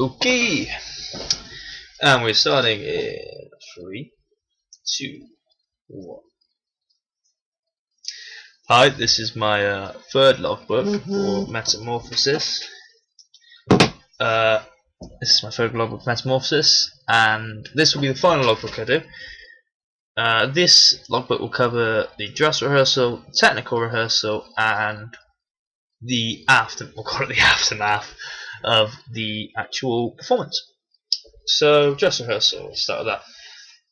Okay, and we're starting in 3, 2, 1. Hi, this is my third logbook for Metamorphosis. This is my third logbook for Metamorphosis, and this will be the final logbook I do. This logbook will cover the dress rehearsal, technical rehearsal, and the we'll call it the aftermath of the actual performance. So, dress rehearsal, we'll start with that.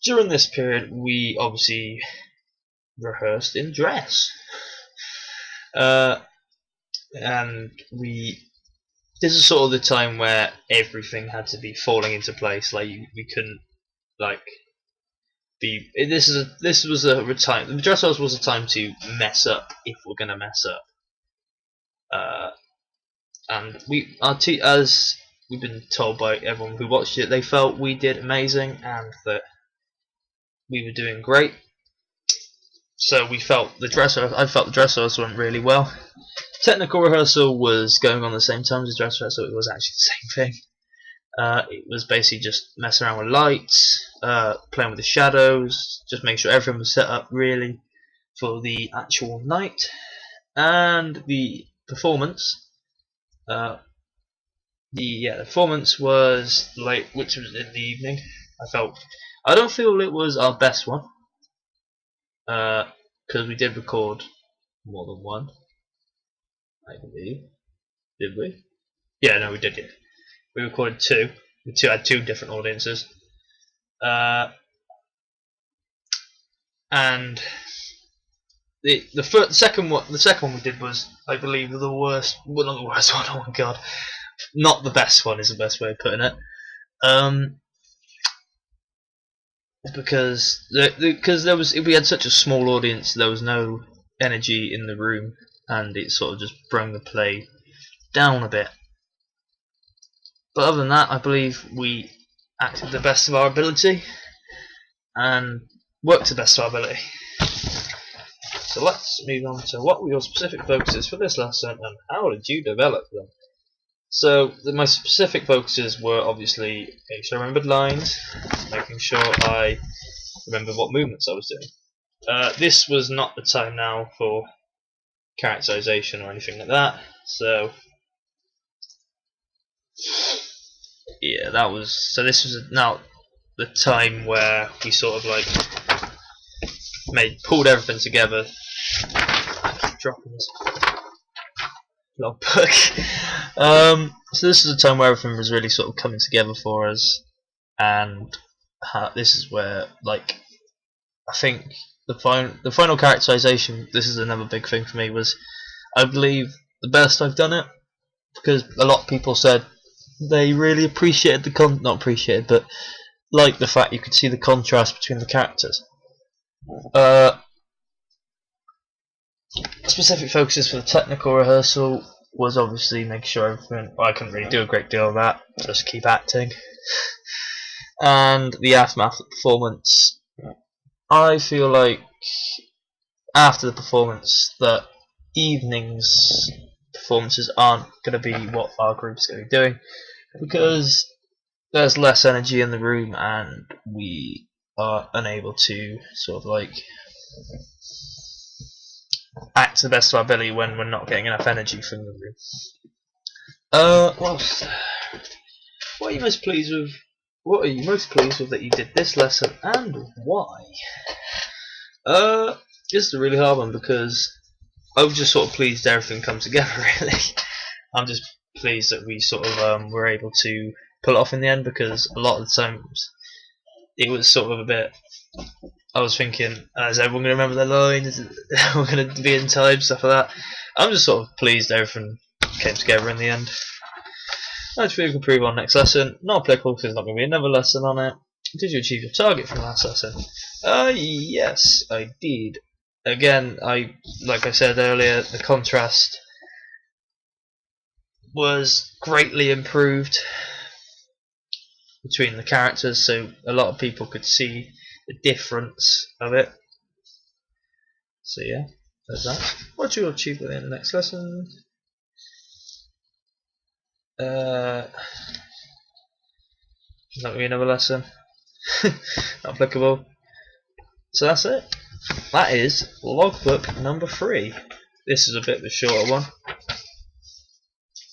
During this period, we obviously rehearsed in dress. And this is sort of the time where everything had to be falling into place. Like we couldn't be. This was a time. The dress rehearsal was a time to mess up if we're gonna mess up. And as we've been told by everyone who watched it, they felt we did amazing and that we were doing great. So I felt the dress rehearsal went really well. Technical rehearsal was going on the same time as the dress rehearsal. It was actually the same thing. It was basically just messing around with lights, playing with the shadows, just making sure everything was set up really for the actual night. And the performance, the performance was late, which was in the evening. I don't feel it was our best one, because we did record more than one, I believe. Did we? Yeah, no, we did. Yeah, we recorded two. We had two different audiences, and the second one we did was, I believe, the worst. Well, not the worst one. Oh my god, not the best one is the best way of putting it. Because we had such a small audience, there was no energy in the room, and it sort of just brought the play down a bit. But other than that, I believe we acted to the best of our ability and worked to the best of our ability. So let's move on to what were your specific focuses for this lesson and how did you develop them? So my specific focuses were obviously making sure I remembered lines, making sure I remembered what movements I was doing. This was not the time now for characterization or anything like that, so yeah, this was now the time where we sort of pulled everything together. I keep dropping this logbook. So this is a time where everything was really sort of coming together for us, and this is where I think the final characterization. This is another big thing for me, was I believe the best I've done it, because a lot of people said they really appreciated but like the fact you could see the contrast between the characters. Specific focuses for the technical rehearsal was obviously making sure everything. Well, I couldn't really do a great deal of that, just keep acting. And the aftermath of the performance, I feel like after the performance that evening's performances aren't going to be what our group's going to be doing, because there's less energy in the room and we are unable to sort of act to the best of our ability when we're not getting enough energy from the room. What are you most pleased with? What are you most pleased with that you did this lesson, and why? This is a really hard one, because I was just sort of pleased everything come together. Really, I'm just pleased that we sort of were able to pull it off in the end, because a lot of the times it was sort of a bit. I was thinking, is everyone going to remember their lines? We're going to be in time, stuff like that. I'm just sort of pleased everything came together in the end. Hopefully we can improve on next lesson. Not applicable because there's not going to be another lesson on it. Did you achieve your target from last lesson? Yes, I did. Again, like I said earlier, the contrast was greatly improved between the characters, so a lot of people could see the difference of it. So yeah, there's that. What you will achieve within the next lesson? Not really another lesson. Not applicable. So that's it. That is logbook number 3. This is a bit of a shorter one.